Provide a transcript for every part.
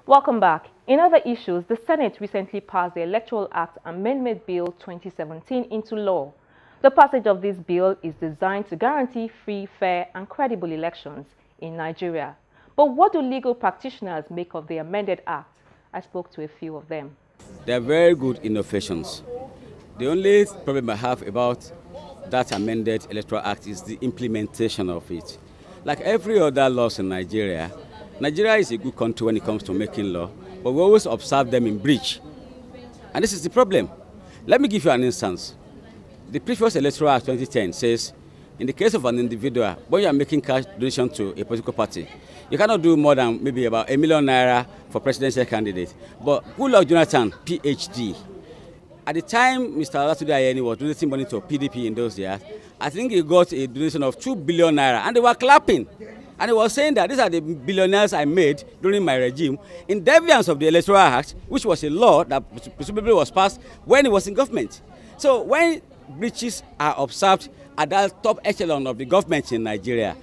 Welcome back. In other issues, the Senate recently passed the Electoral Act Amendment Bill 2017 into law. The passage of this bill is designed to guarantee free, fair and credible elections in Nigeria. But what do legal practitioners make of the amended act? I spoke to a few of them. They are very good innovations. The only problem I have about that amended Electoral Act is the implementation of it. Like every other laws in Nigeria, Nigeria is a good country when it comes to making law, but we always observe them in breach. And this is the problem. Let me give you an instance. The previous Electoral Act 2010 says, in the case of an individual, when you are making cash donation to a political party, you cannot do more than maybe about ₦1 million for presidential candidate. But Goodluck Jonathan, PhD, at the time Mr. Olatunde Ayeni was donating money to PDP in those years, I think he got a donation of ₦2 billion, and they were clapping. And he was saying that these are the billionaires I made during my regime in defiance of the Electoral Act, which was a law that presumably was passed when he was in government. So when breaches are observed at that top echelon of the government in Nigeria,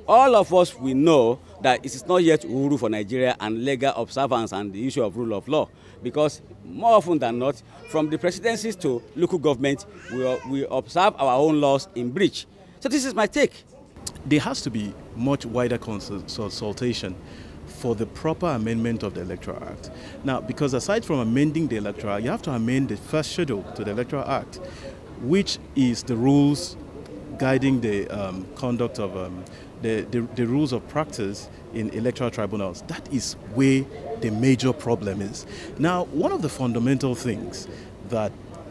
all of us will know that it is not yet Uhuru for Nigeria and legal observance and the issue of rule of law. Because more often than not, from the presidencies to local government, we observe our own laws in breach. So this is my take. There has to be much wider consultation for the proper amendment of the Electoral Act. Now, because aside from amending the Electoral Act, you have to amend the first schedule to the Electoral Act, which is the rules guiding the conduct of the rules of practice in electoral tribunals. That is where the major problem is. Now, one of the fundamental things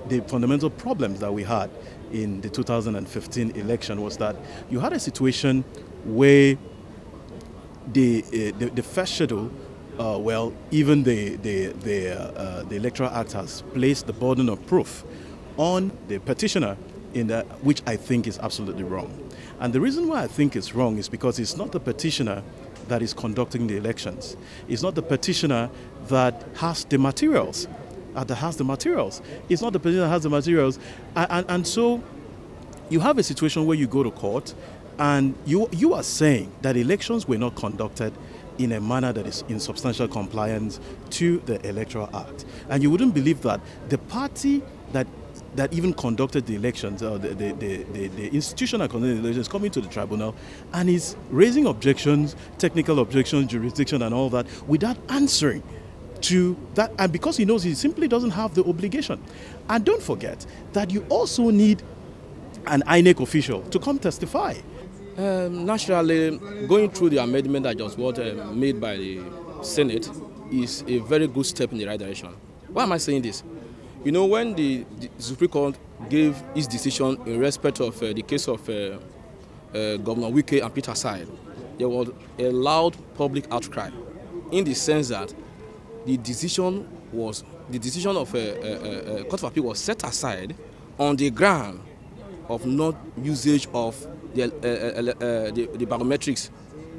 the fundamental problems that we had in the 2015 election was that you had a situation where the first schedule, even the Electoral Act has placed the burden of proof on the petitioner, in that, which I think is absolutely wrong. And the reason why I think it's wrong is because it's not the petitioner that is conducting the elections. It's not the petitioner that has the materials. It's not the petitioner that has the materials. And so you have a situation where you go to court and you are saying that elections were not conducted in a manner that is in substantial compliance to the Electoral Act. And you wouldn't believe that the party that even conducted the elections, or the institution that conducted the elections, coming to the tribunal and is raising objections, technical objections, jurisdiction and all that, without answering to that, and because he knows he simply doesn't have the obligation. And don't forget that you also need an INEC official to come testify. Naturally, going through the amendment that just was made by the Senate is a very good step in the right direction. Why am I saying this? You know, when the Supreme Court gave its decision in respect of the case of Governor Wike and Peter Side, there was a loud public outcry in the sense that the decision of Court of Appeal was set aside on the ground of not usage of the biometrics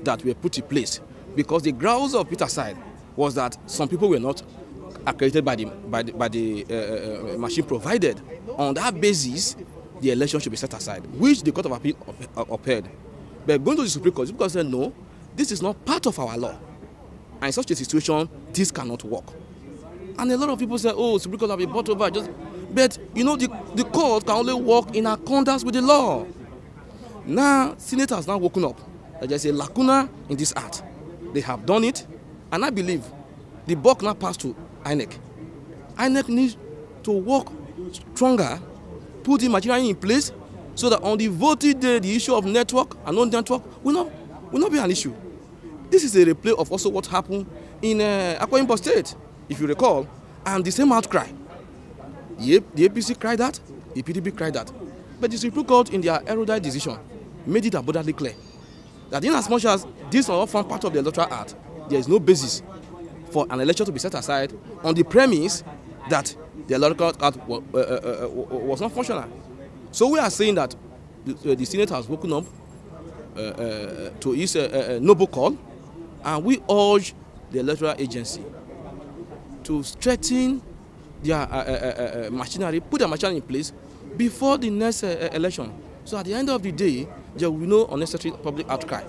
that were put in place, because the grounds of Peter Side was that some people were not accredited by the machine provided. On that basis, the election should be set aside, which the Court of Appeal upheld. But going to the Supreme Court said, no, this is not part of our law. And in such a situation, this cannot work. And a lot of people say, oh, Supreme Court have been brought over. But, you know, the court can only work in accordance with the law. Now, Senate has now woken up that there's a lacuna in this act. They have done it, and I believe the buck now passed to INEC. INEC needs to work stronger, put the machinery in place, so that on the voting day, the issue of network and non-network will not be an issue. This is a replay of also what happened in Akwa Ibom State, if you recall, and the same outcry. The APC cried that, the PDP cried that. But the Supreme Court, in their erudite decision, made it abundantly clear that in as much as this will not form part of the Electoral Act, there is no basis for an election to be set aside on the premise that the Electoral Act was not functional. So we are saying that the Senate has woken up to its noble call, and we urge the electoral agency to strengthen their machinery, put their machinery in place before the next election. So at the end of the day, there will be no unnecessary public outcry.